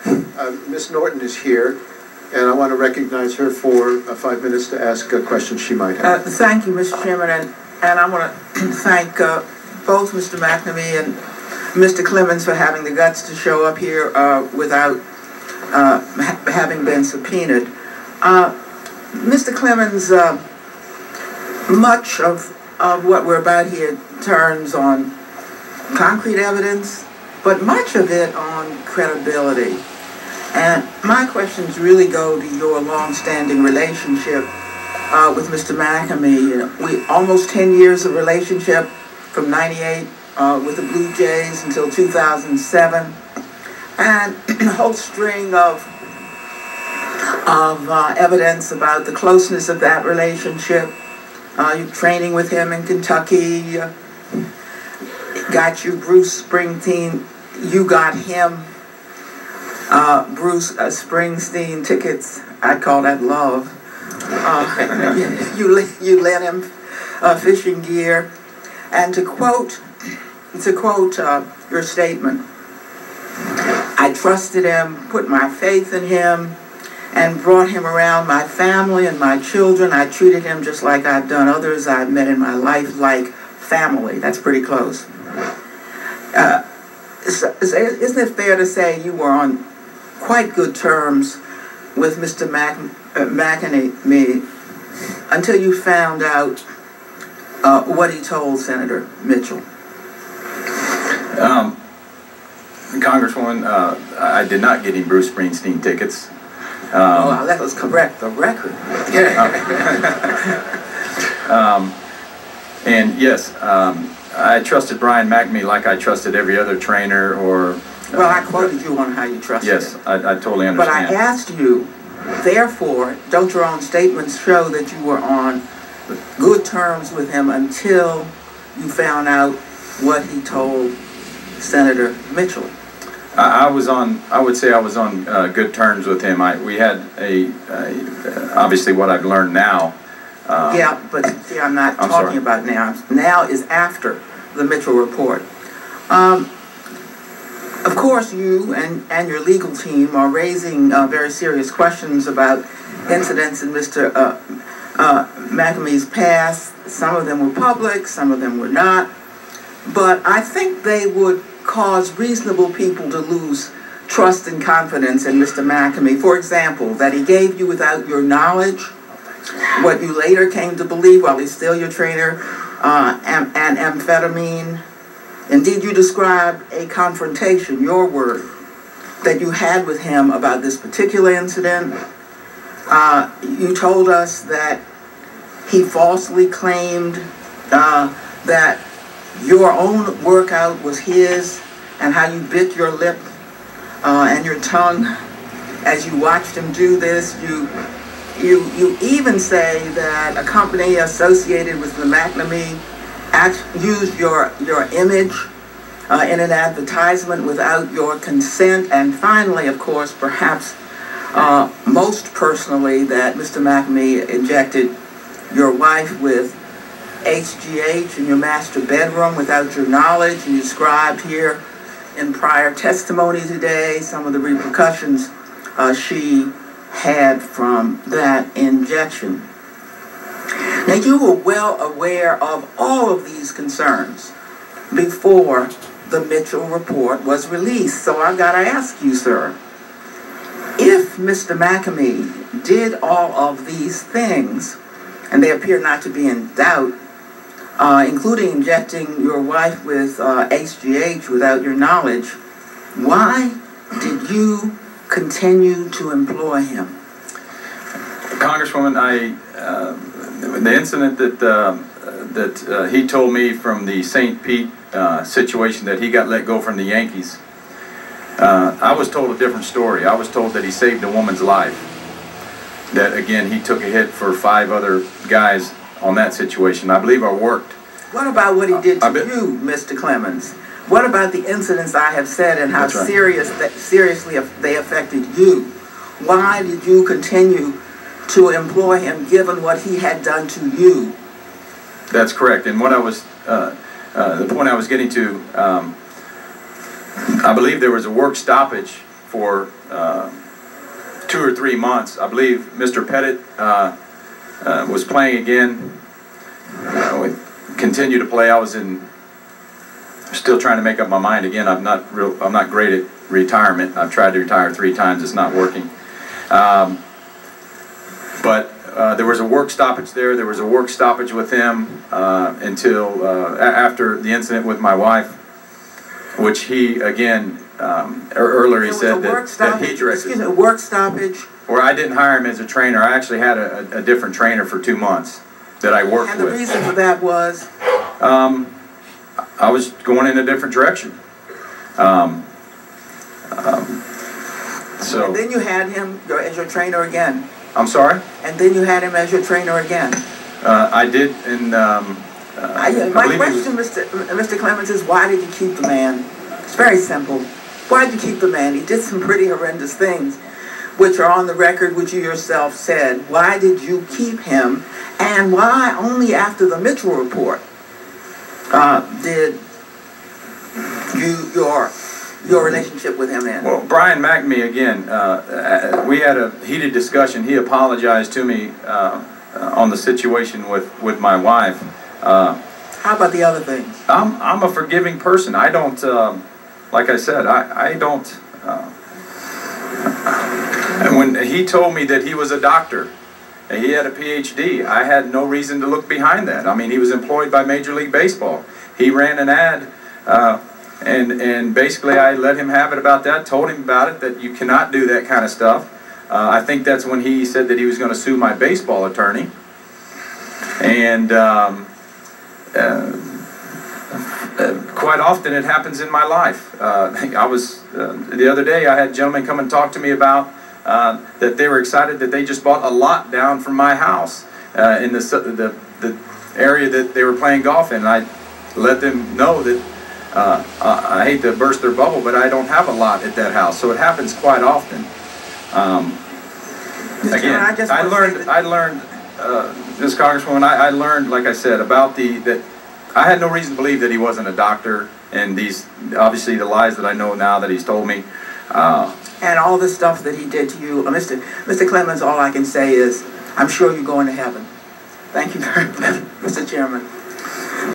Ms. Norton is here, and I want to recognize her for 5 minutes to ask a question she might have. Thank you, Mr. Chairman, and I want to thank both Mr. McNamee and Mr. Clemens for having the guts to show up here without having been subpoenaed. Mr. Clemens, much of what we're about here turns on concrete evidence, but much of it on credibility. And my questions really go to your long-standing relationship with Mr. McNamee. We almost 10 years of relationship from '98 with the Blue Jays until 2007, and a whole string of evidence about the closeness of that relationship. You training with him in Kentucky, got you Bruce Springsteen, you got him Bruce Springsteen tickets. I call that love. You lent him fishing gear, and to quote your statement, I trusted him, put my faith in him, and brought him around my family and my children. I treated him just like I've done others I've met in my life, like family. That's pretty close. Isn't it fair to say you were on quite good terms with Mr. McNamee until you found out what he told Senator Mitchell? Congresswoman, I did not get him Bruce Springsteen tickets. Let us correct the record. And yes, I trusted Brian McNamee like I trusted every other trainer or... Well, I quoted you on how you trusted him. Yes, I totally understand. But I asked you, therefore, don't your own statements show that you were on good terms with him until you found out what he told Senator Mitchell? I would say I was on good terms with him. We had obviously what I've learned now. Yeah, but see, I'm not talking about now. Now is after the Mitchell report. Of course, you and your legal team are raising very serious questions about incidents in Mr. McNamee's past. Some of them were public, some of them were not. But I think they would cause reasonable people to lose trust and confidence in Mr. McNamee. For example, that he gave you without your knowledge what you later came to believe, while he's still your trainer, and amphetamine. Indeed, you described a confrontation, your word, that you had with him about this particular incident. You told us that he falsely claimed that your own workout was his, and how you bit your lip and your tongue as you watched him do this. You even say that a company associated with the McNamee used your image in an advertisement without your consent. And finally, of course, perhaps most personally, that Mr. McNamee injected your wife with HGH in your master bedroom without your knowledge. And you described here in prior testimony today some of the repercussions she had from that injection. Now, you were well aware of all of these concerns before the Mitchell report was released. So I've got to ask you, sir, if Mr. McNamee did all of these things, and they appear not to be in doubt, including injecting your wife with HGH without your knowledge, why did you continue to employ him? Congresswoman, the incident that he told me from the St. Pete situation, that he got let go from the Yankees, I was told a different story. I was told that he saved a woman's life. That, again, he took a hit for 5 other guys on that situation. I believe I worked. What about what he did to you, Mr. Clemens? What about the incidents I have said and how seriously they affected you? Why did you continue to employ him given what he had done to you? That's correct. And what I was, the point I was getting to, I believe there was a work stoppage for 2 or 3 months. I believe Mr. Pettit was playing again. We continued to play. I was still trying to make up my mind again. I'm not great at retirement. I've tried to retire 3 times. It's not working. But there was a work stoppage there. There was a work stoppage with him until after the incident with my wife, which he again earlier he said that he directed. Excuse me, work stoppage. Or I didn't hire him as a trainer. I actually had a different trainer for 2 months that I worked with. And the reason for that was? I was going in a different direction. So. And then you had him as your trainer again. I'm sorry? And then you had him as your trainer again. I did, and my question, Mr. Clemens, is why did you keep the man? It's very simple. Why did you keep the man? He did some pretty horrendous things, which are on the record, which you yourself said. Why did you keep him? And why only after the Mitchell report did your relationship with him end? Well, Brian McNamee, again, we had a heated discussion. He apologized to me on the situation with my wife. How about the other things? I'm a forgiving person. I don't, like I said, I don't. And when he told me that he was a doctor, and he had a PhD, I had no reason to look behind that. I mean, he was employed by Major League Baseball. He ran an ad, and basically I let him have it about that, told him about it, that you cannot do that kind of stuff. I think that's when he said that he was going to sue my baseball attorney. And quite often it happens in my life. The other day I had gentlemen come and talk to me about that they were excited that they just bought a lot down from my house in the area that they were playing golf in. And I let them know that I hate to burst their bubble, but I don't have a lot at that house. So it happens quite often. Again, I learned, Ms. Congresswoman, I learned, like I said, about that I had no reason to believe that he wasn't a doctor, and obviously the lies that I know now that he's told me. And all the stuff that he did to you. Mr. Clemens, all I can say is, I'm sure you're going to heaven. Thank you very much, Mr. Chairman.